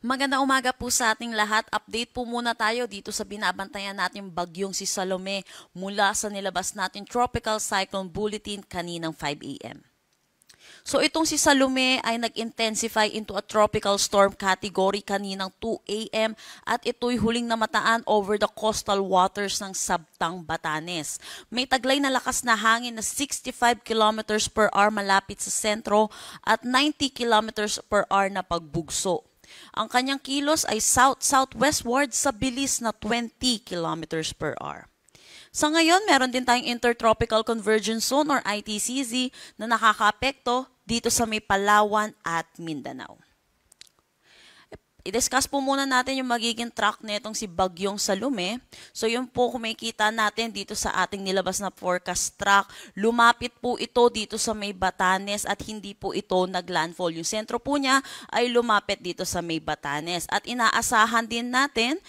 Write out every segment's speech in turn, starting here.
Magandang umaga po sa ating lahat. Update po muna tayo dito sa binabantayan natin bagyong si Salome mula sa nilabas natin Tropical Cyclone Bulletin kaninang 5 a.m. So itong si Salome ay nag-intensify into a tropical storm category kaninang 2 a.m. at ito'y huling namataan over the coastal waters ng Sabtang, Batanes. May taglay na lakas na hangin na 65 kilometers per hour malapit sa sentro at 90 kilometers per hour na pagbugso. Ang kanyang kilos ay south-southwestward sa bilis na 20 kilometers per hour. Sa ngayon, meron din tayong Intertropical Convergence Zone or ITCZ na nakakaapekto dito sa may Palawan at Mindanao. I-discuss po muna natin yung magiging track netong si Bagyong Salome. So yun po kung makikita natin dito sa ating nilabas na forecast track, lumapit po ito dito sa may Batanes at hindi po ito naglandfall. Yung sentro po niya ay lumapit dito sa may Batanes. At inaasahan din natin,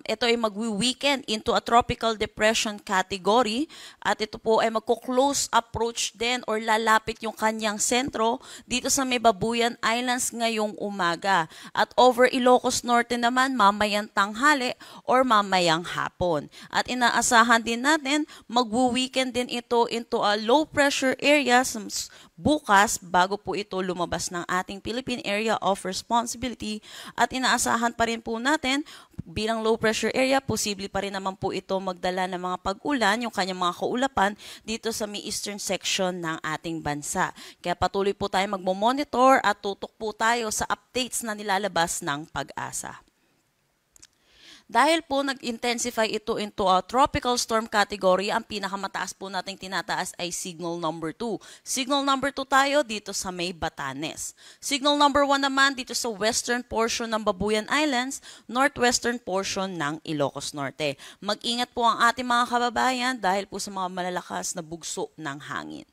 ito ay magwi-weekend into a tropical depression category at ito po ay magko-close approach din or lalapit yung kanyang sentro dito sa may Babuyan Islands ngayong umaga. At over Ilocos Norte naman mamayang tanghali or mamayang hapon. At inaasahan din natin magwo-weekend din ito into a low pressure area bukas bago po ito lumabas ng ating Philippine Area of Responsibility. At inaasahan pa rin po natin bilang low pressure area, posible pa rin naman po ito magdala ng mga pag-ulan, yung kanyang mga kaulapan dito sa may eastern section ng ating bansa. Kaya patuloy po tayo magmo-monitor at tutok po tayo sa updates na nilalabas ng Pag-asa. Dahil po nag-intensify ito into a tropical storm category, ang pinakamataas po nating tinataas ay signal number 2. Signal number 2 tayo dito sa may Batanes. Signal number 1 naman dito sa western portion ng Babuyan Islands, northwestern portion ng Ilocos Norte. Mag-ingat po ang ating mga kababayan dahil po sa mga malalakas na bugso ng hangin.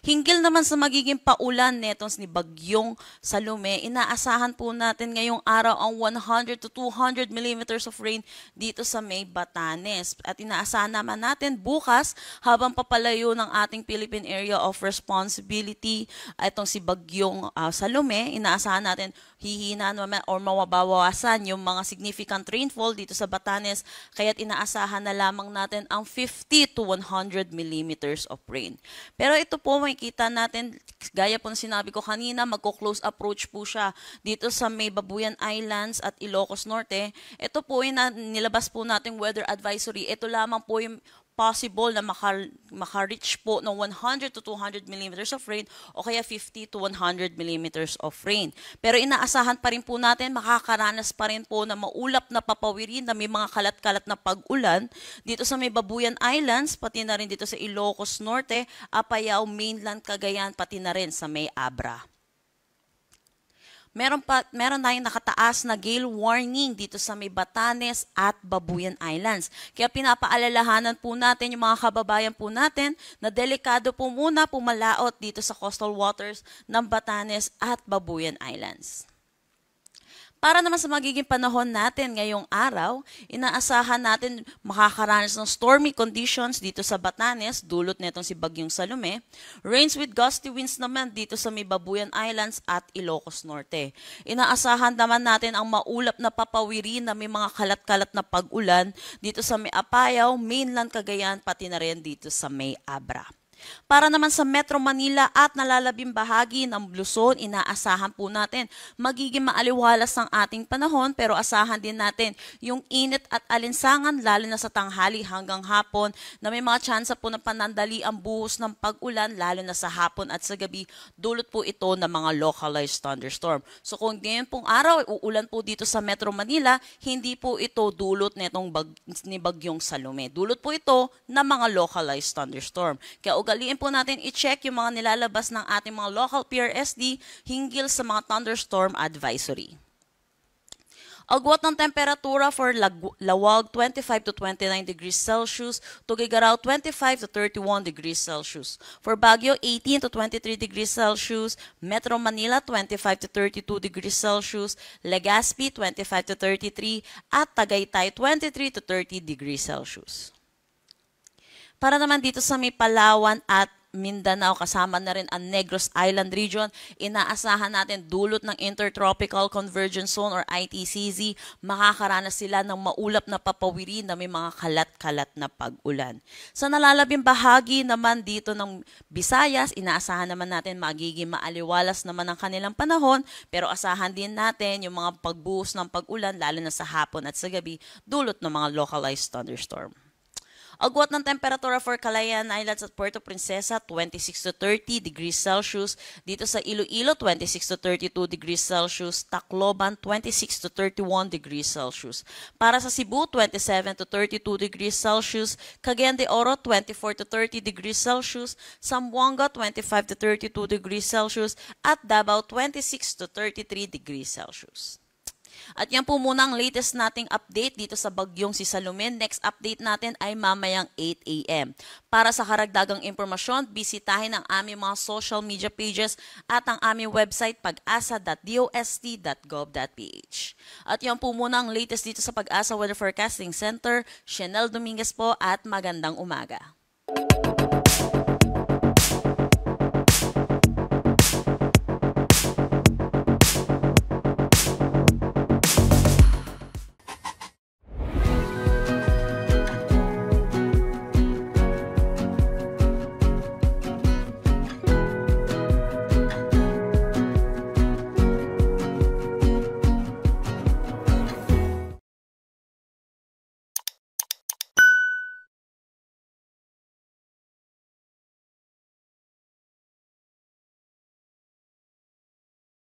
Hinggil naman sa magiging paulan netong ni Bagyong Salome, inaasahan po natin ngayong araw ang 100 to 200 millimeters of rain dito sa may Batanes. At inaasahan naman natin bukas habang papalayo ng ating Philippine Area of Responsibility itong si Bagyong Salome, inaasahan natin hihina naman or mawabawasan yung mga significant rainfall dito sa Batanes, kaya't inaasahan na lamang natin ang 50 to 100 millimeters of rain. Pero ito po makikita natin, gaya po na sinabi ko kanina, magko-close approach po siya dito sa may Babuyan Islands at Ilocos Norte. Ito po ay nilabas po natin weather advisory. Ito lamang po yung possible na maka-reach po ng 100 to 200 millimeters of rain o kaya 50 to 100 millimeters of rain. Pero inaasahan pa rin po natin, makakaranas pa rin po na maulap na papawirin na may mga kalat-kalat na pag-ulan dito sa may Babuyan Islands, pati na rin dito sa Ilocos Norte, Apayao, Mainland, Cagayan, pati na rin sa may Abra. Meron tayong nakataas na gale warning dito sa may Batanes at Babuyan Islands. Kaya pinapaalalahanan po natin yung mga kababayan po natin na delikado po muna pumalaot dito sa coastal waters ng Batanes at Babuyan Islands. Para naman sa magiging panahon natin ngayong araw, inaasahan natin makakaranas ng stormy conditions dito sa Batanes, dulot netong si Bagyong Salome. Rains with gusty winds naman dito sa may Babuyan Islands at Ilocos Norte. Inaasahan naman natin ang maulap na papawirin na may mga kalat-kalat na pag-ulan dito sa may Apayao, Mainland, Cagayan, pati na rin dito sa may Abra. Para naman sa Metro Manila at nalalabing bahagi ng Luzon, inaasahan po natin magiging maaliwalas ang ating panahon, pero asahan din natin yung init at alinsangan lalo na sa tanghali hanggang hapon na may mga tsansa po ng panandali ang buhos ng pag-ulan lalo na sa hapon at sa gabi, dulot po ito ng mga localized thunderstorm. So kung ngayon pong araw uulan po dito sa Metro Manila, hindi po ito dulot netong ni Bagyong Salome. Dulot po ito ng mga localized thunderstorm. Kaya ugaliin po natin i-check yung mga nilalabas ng ating mga local PRSD hinggil sa mga thunderstorm advisory. Agwat ng temperatura for Lawag 25 to 29 degrees Celsius, Tuguegarao 25 to 31 degrees Celsius. For Baguio 18 to 23 degrees Celsius, Metro Manila 25 to 32 degrees Celsius, Legazpi 25 to 33 at Tagaytay 23 to 30 degrees Celsius. Para naman dito sa may Palawan at Mindanao, kasama na rin ang Negros Island region. Inaasahan natin dulot ng Intertropical Convergence Zone or ITCZ, makakaranas sila ng maulap na papawiri na may mga kalat-kalat na pag-ulan. Sa nalalabing bahagi naman dito ng Visayas, inaasahan naman natin magiging maaliwalas naman ang kanilang panahon, pero asahan din natin yung mga pagbuhos ng pag-ulan lalo na sa hapon at sa gabi dulot ng mga localized thunderstorm. Agwat ng temperatura for Calayan Islands at Puerto Princesa, 26 to 30 degrees Celsius. Dito sa Iloilo, 26 to 32 degrees Celsius. Tacloban, 26 to 31 degrees Celsius. Para sa Cebu, 27 to 32 degrees Celsius. Cagayan de Oro, 24 to 30 degrees Celsius. Zamboanga, 25 to 32 degrees Celsius. At Davao, 26 to 33 degrees Celsius. At yan po muna ang latest nating update dito sa bagyong si Salumin. Next update natin ay mamayang 8 a.m. Para sa karagdagang impormasyon, bisitahin ang aming mga social media pages at ang aming website pag-asa.dost.gov.ph. At yan po muna ang latest dito sa Pag-asa Weather Forecasting Center. Chanel Dominguez po at magandang umaga.